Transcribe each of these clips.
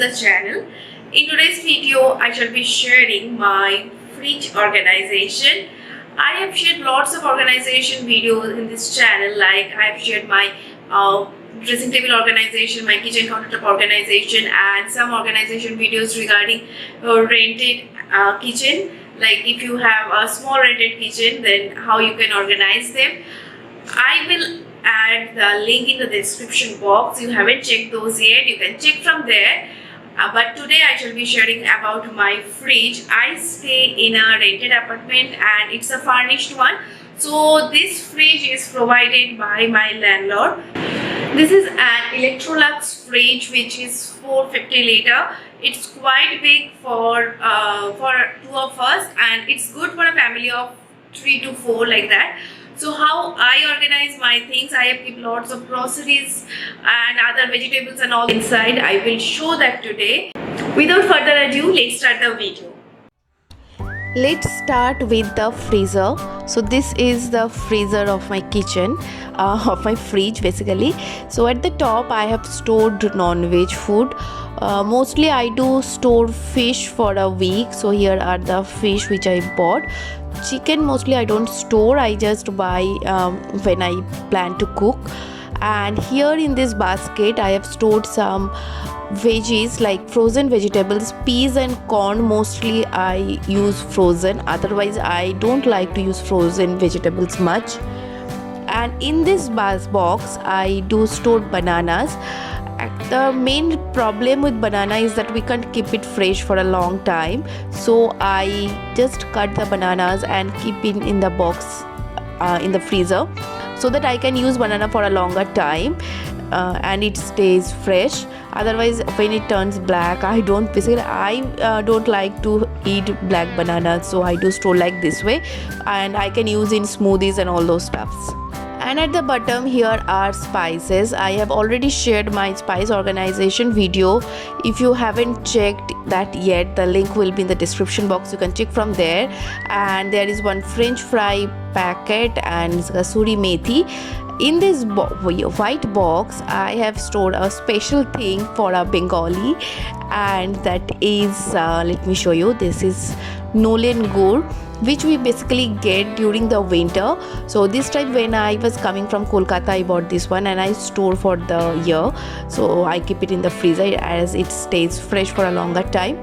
the channel. In today's video, I shall be sharing my fridge organization. I have shared lots of organization videos in this channel, like I have shared my dressing table organization, my kitchen countertop organization, and some organization videos regarding rented kitchen. Like if you have a small rented kitchen, then how you can organize them. I will add the link in the description box. You haven't checked those yet, you can check from there. But today I shall be sharing about my fridge. I stay in a rented apartment and it's a furnished one. So this fridge is provided by my landlord. This is an Electrolux fridge which is 450 liter. It's quite big for two of us, and it's good for a family of 3 to 4 like that. So how I organize my things, I have kept lots of groceries and other vegetables and all inside. I will show that today. Without further ado, let's start the video. Let's start with the freezer. So this is the freezer of my kitchen, of my fridge basically. So at the top I have stored non-veg food. Mostly I do store fish for a week. So here are the fish which I bought. Chicken mostly I don't store, I just buy when I plan to cook. And here in this basket I have stored some veggies like frozen vegetables, peas and corn. Mostly I use frozen, otherwise I don't like to use frozen vegetables much. And in this box I do store bananas. The main problem with banana is that we can't keep it fresh for a long time, so I just cut the bananas and keep it in the box in the freezer, so that I can use banana for a longer time and it stays fresh. Otherwise when it turns black, I don't like to eat black bananas, so I do store like this way, and I can use in smoothies and all those stuffs. And at the bottom here are spices. I have already shared my spice organization video. If you haven't checked that yet, the link will be in the description box. You can check from there. And there is one French fry packet and kasuri methi. In this white box I have stored a special thing for a Bengali, and that is let me show you. This is Nolen Gur, which we basically get during the winter. So this time when I was coming from Kolkata, I bought this one and I store for the year. So I keep it in the freezer as it stays fresh for a longer time.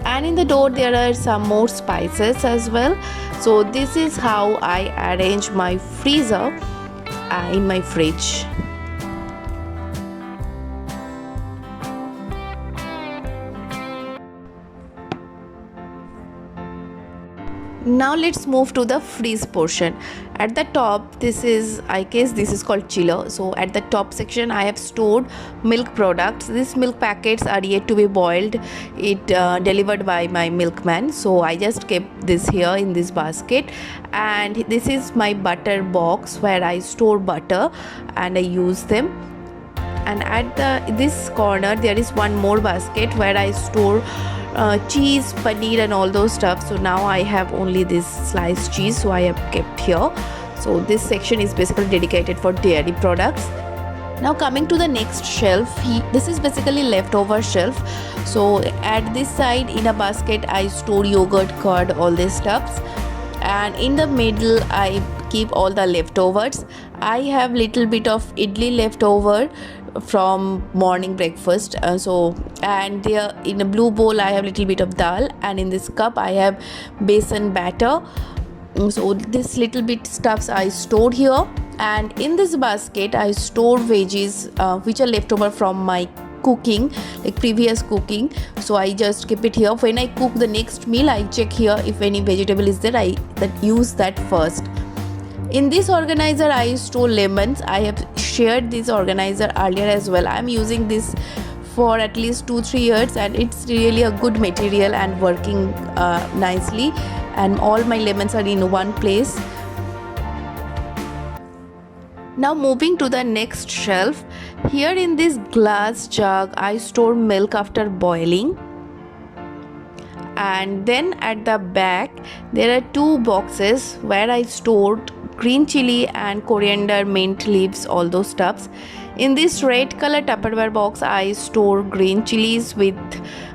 And in the door there are some more spices as well. So this is how I arrange my freezer in my fridge. Now let's move to the freeze portion. At the top, this is called chiller. So at the top section I have stored milk products. These milk packets are yet to be boiled. It delivered by my milkman, so I just kept this here in this basket. And this is my butter box where I store butter and I use them. And at this corner there is one more basket where I store cheese, paneer and all those stuff. So now I have only this sliced cheese, so I have kept here. So this section is basically dedicated for dairy products. Now coming to the next shelf, this is basically leftover shelf. So at this side in a basket I store yogurt, curd, all these stuffs. And in the middle I keep all the leftovers. I have little bit of idli leftover from morning breakfast, and there in a blue bowl I have little bit of dal, and in this cup I have besan batter. So this little bit stuffs I stored here. And in this basket I store veggies which are leftover from my cooking, like previous cooking. So I just keep it here. When I cook the next meal, I check here if any vegetable is there, I use that first. In this organizer I store lemons. I have shared this organizer earlier as well. I am using this for at least 2-3 years and it's really a good material and working nicely, and all my lemons are in one place. Now moving to the next shelf, here in this glass jug I store milk after boiling. And then at the back there are 2 boxes where I stored green chili and coriander, mint leaves, all those stuffs. In this red color Tupperware box I store green chilies with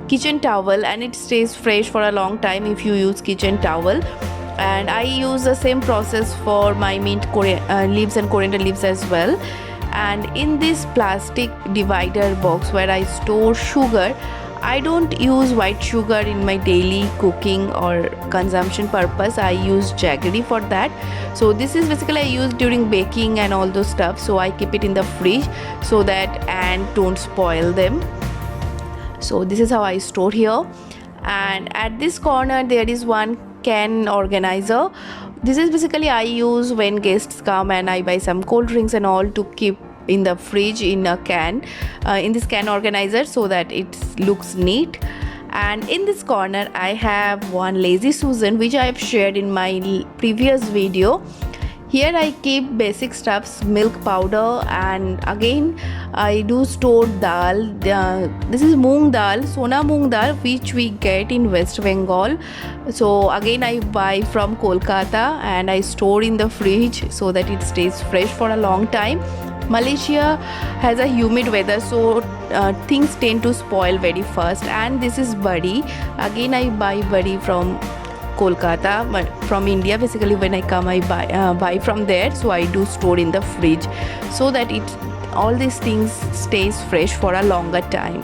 kitchen towel, and it stays fresh for a long time if you use kitchen towel. And I use the same process for my mint leaves and coriander leaves as well. And in this plastic divider box where I store sugar, I don't use white sugar in my daily cooking or consumption purpose. I use jaggery for that. So this is basically I use during baking and all those stuff. So I keep it in the fridge so that ants don't spoil them. So this is how I store here. And at this corner there is one can organizer. This is basically I use when guests come and I buy some cold drinks and all to keep in the fridge in a can, in this can organizer, so that it looks neat. And in this corner I have one lazy Susan which I have shared in my previous video. Here I keep basic stuffs, milk powder, and again I do store dal. This is moong dal, Sona moong dal, which we get in West Bengal. So again I buy from Kolkata and I store in the fridge so that it stays fresh for a long time. Malaysia has a humid weather, so things tend to spoil very fast. And this is buddy. Again I buy buddy from Kolkata, but from India. Basically when I come I buy from there, so I do store in the fridge so that all these things stays fresh for a longer time.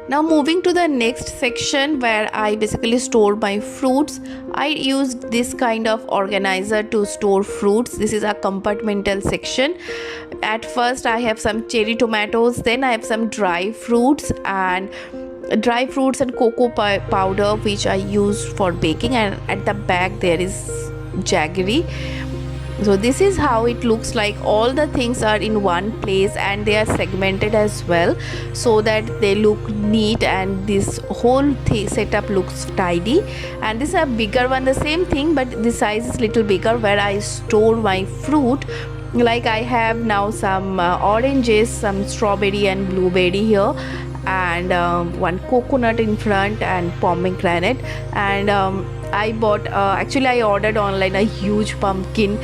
Now moving to the next section where I basically store my fruits. I use this kind of organizer to store fruits. This is a compartmental section. At first I have some cherry tomatoes, then I have some dry fruits and cocoa powder which I use for baking, and at the back there is jaggery. So this is how it looks like. All the things are in one place and they are segmented as well so that they look neat, and this whole setup looks tidy. And this is a bigger one, the same thing, but the size is little bigger, where I store my fruit. Like I have now some oranges, some strawberry and blueberry here, and one coconut in front and pomegranate. And I bought actually I ordered online a huge pumpkin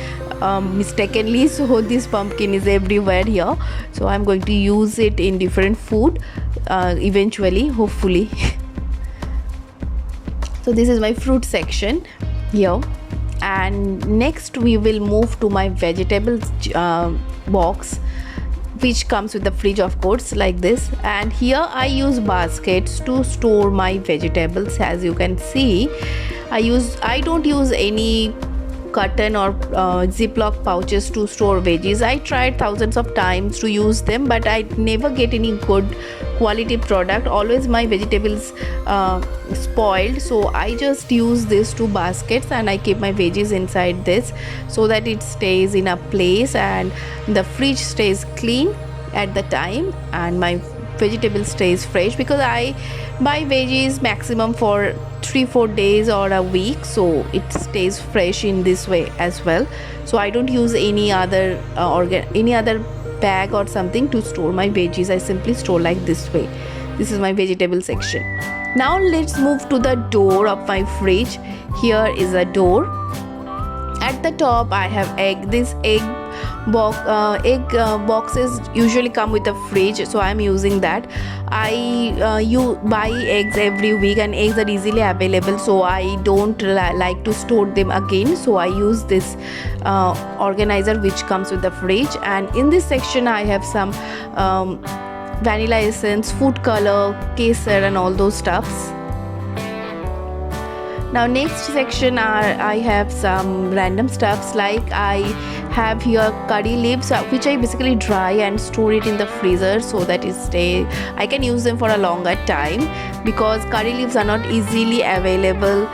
mistakenly, so this pumpkin is everywhere here. So I'm going to use it in different food eventually, hopefully. So this is my fruit section here. And next we will move to my vegetables box, which comes with the fridge, of course, like this. And here I use baskets to store my vegetables. As you can see, I don't use any cotton or ziploc pouches to store veggies. I tried thousands of times to use them, but I never get any good quality product. Always my vegetables spoiled, so I just use these two baskets and I keep my veggies inside this so that it stays in a place and the fridge stays clean at the time, and my vegetable stays fresh, because I buy veggies maximum for 3-4 days or a week, so it stays fresh in this way as well. So I don't use any other bag or something to store my veggies. I simply store like this way. This is my vegetable section. Now let's move to the door of my fridge. Here is a door. At the top I have egg. This egg boxes usually come with a fridge, so I'm using that. You buy eggs every week and eggs are easily available, so I don't like to store them again, so I use this organizer which comes with the fridge. And in this section I have some vanilla essence, food color, kesar and all those stuffs. Now next section I have some random stuffs, like I have here curry leaves, which I basically dry and store it in the freezer so that I can use them for a longer time, because curry leaves are not easily available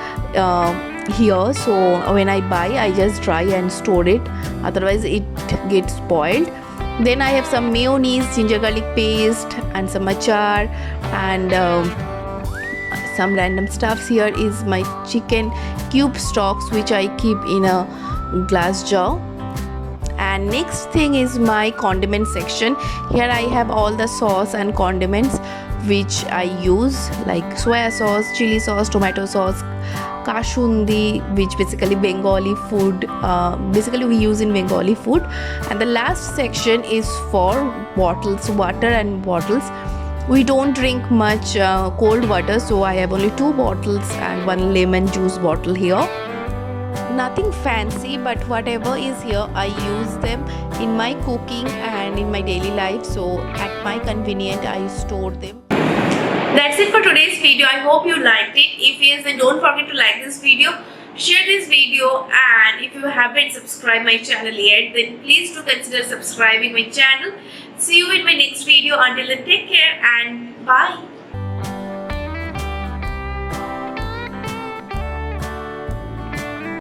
here. So when I buy, I just dry and store it, otherwise it gets spoiled. Then I have some mayonnaise, ginger garlic paste and some achar and some random stuffs. Here is my chicken cube stocks which I keep in a glass jar. And next thing is my condiment section. Here I have all the sauce and condiments which I use, like soya sauce, chili sauce, tomato sauce, kashundi, which basically Bengali food, basically we use in Bengali food. And the last section is for bottles, water and bottles. We don't drink much cold water, so I have only 2 bottles and 1 lemon juice bottle here. Nothing fancy, but whatever is here I use them in my cooking and in my daily life, so at my convenience I store them. That's it for today's video. I hope you liked it. If yes, then don't forget to like this video, share this video, and if you haven't subscribed my channel yet, then please do consider subscribing my channel. See you in my next video. Until then, take care and